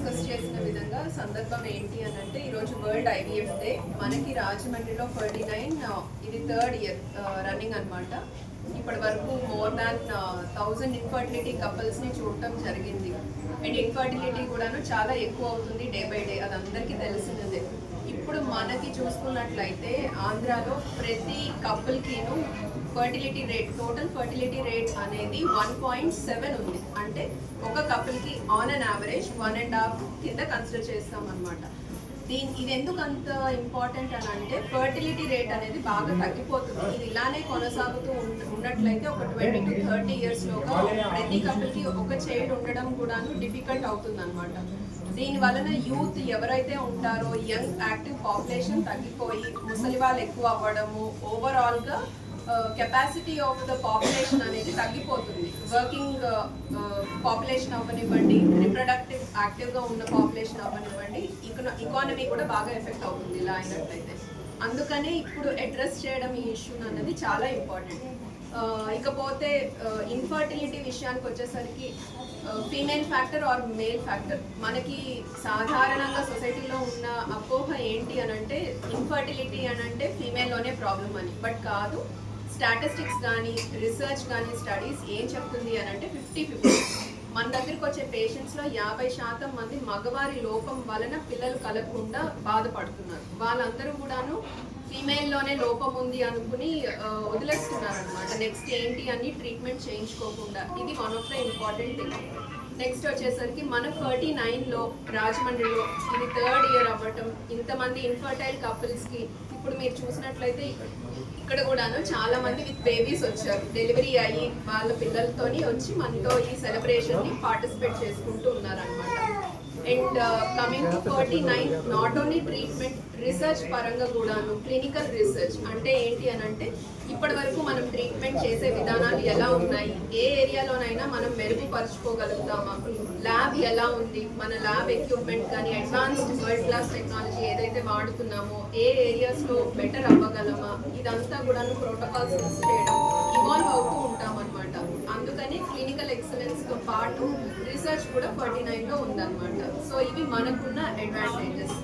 Discuss చేసిన విధంగా సందర్భం ఏంటి అని అంటే ఈరోజు వరల్డ్ ఐవీఎఫ్ డే. మనకి రాజమండ్రిలో 49 ఇది 3rd ఇయర్ రన్నింగ్ అనమాట. ఇప్పటి వరకు మోర్ దాన్ 1000 ఇన్ఫర్టిలిటీ కపుల్స్ని చూడటం జరిగింది. అండ్ ఇన్ఫర్టిలిటీ కూడాను చాలా ఎక్కువ అవుతుంది డే బై డే, అది అందరికీ తెలిసినదే. ఇప్పుడు మనకి చూసుకున్నట్లయితే ఆంధ్రాలో ప్రతి కపుల్కిను fertility rate, total fertility rate అనేది 1.7 ఉంది. అంటే ఒక కపుల్కి ఆన్ అన్ యావరేజ్ 1.5 కింద కన్సిడర్ చేస్తాం అనమాట. ఇది ఎందుకు అంత ఇంపార్టెంట్ అని అంటే ఫర్టిలిటీ రేట్ అనేది బాగా తగ్గిపోతుంది. ఇది ఇలానే కొనసాగుతూ ఉన్నట్లయితే ఒక 20 to 30 ఇయర్స్లోగా ప్రతి కపుల్కి ఒక చైల్డ్ ఉండడం కూడాను డిఫికల్ట్ అవుతుంది అనమాట. దీని వలన యూత్ ఎవరైతే ఉంటారో యంగ్ యాక్టివ్ పాపులేషన్ తగ్గిపోయి ముసలి వాళ్ళు ఎక్కువ అవ్వడము, ఓవరాల్గా కెపాసిటీ ఆఫ్ ద పాపులేషన్ అనేది తగ్గిపోతుంది. వర్కింగ్ పాపులేషన్ అవ్వనివ్వండి, రిప్రొడక్టివ్ యాక్టివ్గా ఉన్న పాపులేషన్ అవ్వనివ్వండి, ఎకానమీ కూడా బాగా ఎఫెక్ట్ అవుతుంది ఇలా అయినట్లయితే. అందుకనే ఇప్పుడు అడ్రస్ చేయడం ఈ ఇష్యూ అన్నది చాలా ఇంపార్టెంట్. ఇకపోతే ఇన్ఫర్టిలిటీ విషయానికి వచ్చేసరికి female factor or male factor, మనకి సాధారణంగా సొసైటీలో ఉన్న అపోహ ఏంటి అని అంటే ఇన్ఫర్టిలిటీ అని అంటే ఫీమేల్లోనే ప్రాబ్లం అని. బట్ కాదు, స్టాటిస్టిక్స్ కానీ రీసెర్చ్ కానీ స్టడీస్ ఏం చెప్తుంది అని అంటే 50-50. మన దగ్గరికి వచ్చే పేషెంట్స్లో 50% మంది మగవారి లోపం వలన పిల్లలు కలగకుండా బాధపడుతున్నారు. వాళ్ళందరూ కూడాను ఫీమేల్లోనే లోపం ఉంది అనుకుని వదిలేస్తున్నారు అనమాట. నెక్స్ట్ ఏంటి అని ట్రీట్మెంట్ చేయించుకోకుండా. ఇది one of the important thing. Next వచ్చేసరికి మన 39లో రాజమండ్రిలో ఇది 3rd ఇయర్ అవ్వటం, ఇంతమంది ఇన్ఫర్టైల్ కపుల్స్కి ఇప్పుడు మీరు చూసినట్లయితే ఇక్కడ కూడాను చాలా మంది విత్ బేబీస్ వచ్చారు. డెలివరీ అయ్యి వాళ్ళ పిల్లలతోని వచ్చి మనతో ఈ సెలబ్రేషన్ని పార్టిసిపేట్ చేసుకుంటూ ఉన్నారనమాట. And coming to 49, not only treatment, research పరంగా కూడాను క్లినికల్ రీసెర్చ్ అంటే ఏంటి అని అంటే ఇప్పటి వరకు మనం ట్రీట్మెంట్ చేసే విధానాలు ఎలా ఉన్నాయి, ఏ ఏరియాలోనైనా మనం మెరుగుపరుచుకోగలుగుతామా, ల్యాబ్ ఎలా ఉంది, మన ల్యాబ్ ఎక్విప్మెంట్ కానీ అడ్వాన్స్డ్ వరల్డ్ క్లాస్ టెక్నాలజీ ఏదైతే వాడుతున్నామో ఏ ఏరియాస్లో బెటర్ అవ్వగలమా, ఇదంతా కూడాను ప్రోటోకాల్స్ చేయడం ఇవాల్వ్ అవుతూ ఉంటాం అనమాట. అందుకని క్లినికల్ ఎక్సలెన్స్తో పాటు రీసెర్చ్ కూడా 49లో ఉందన్నమాట. సో ఇవి మనకున్న అడ్వాంటేజెస్.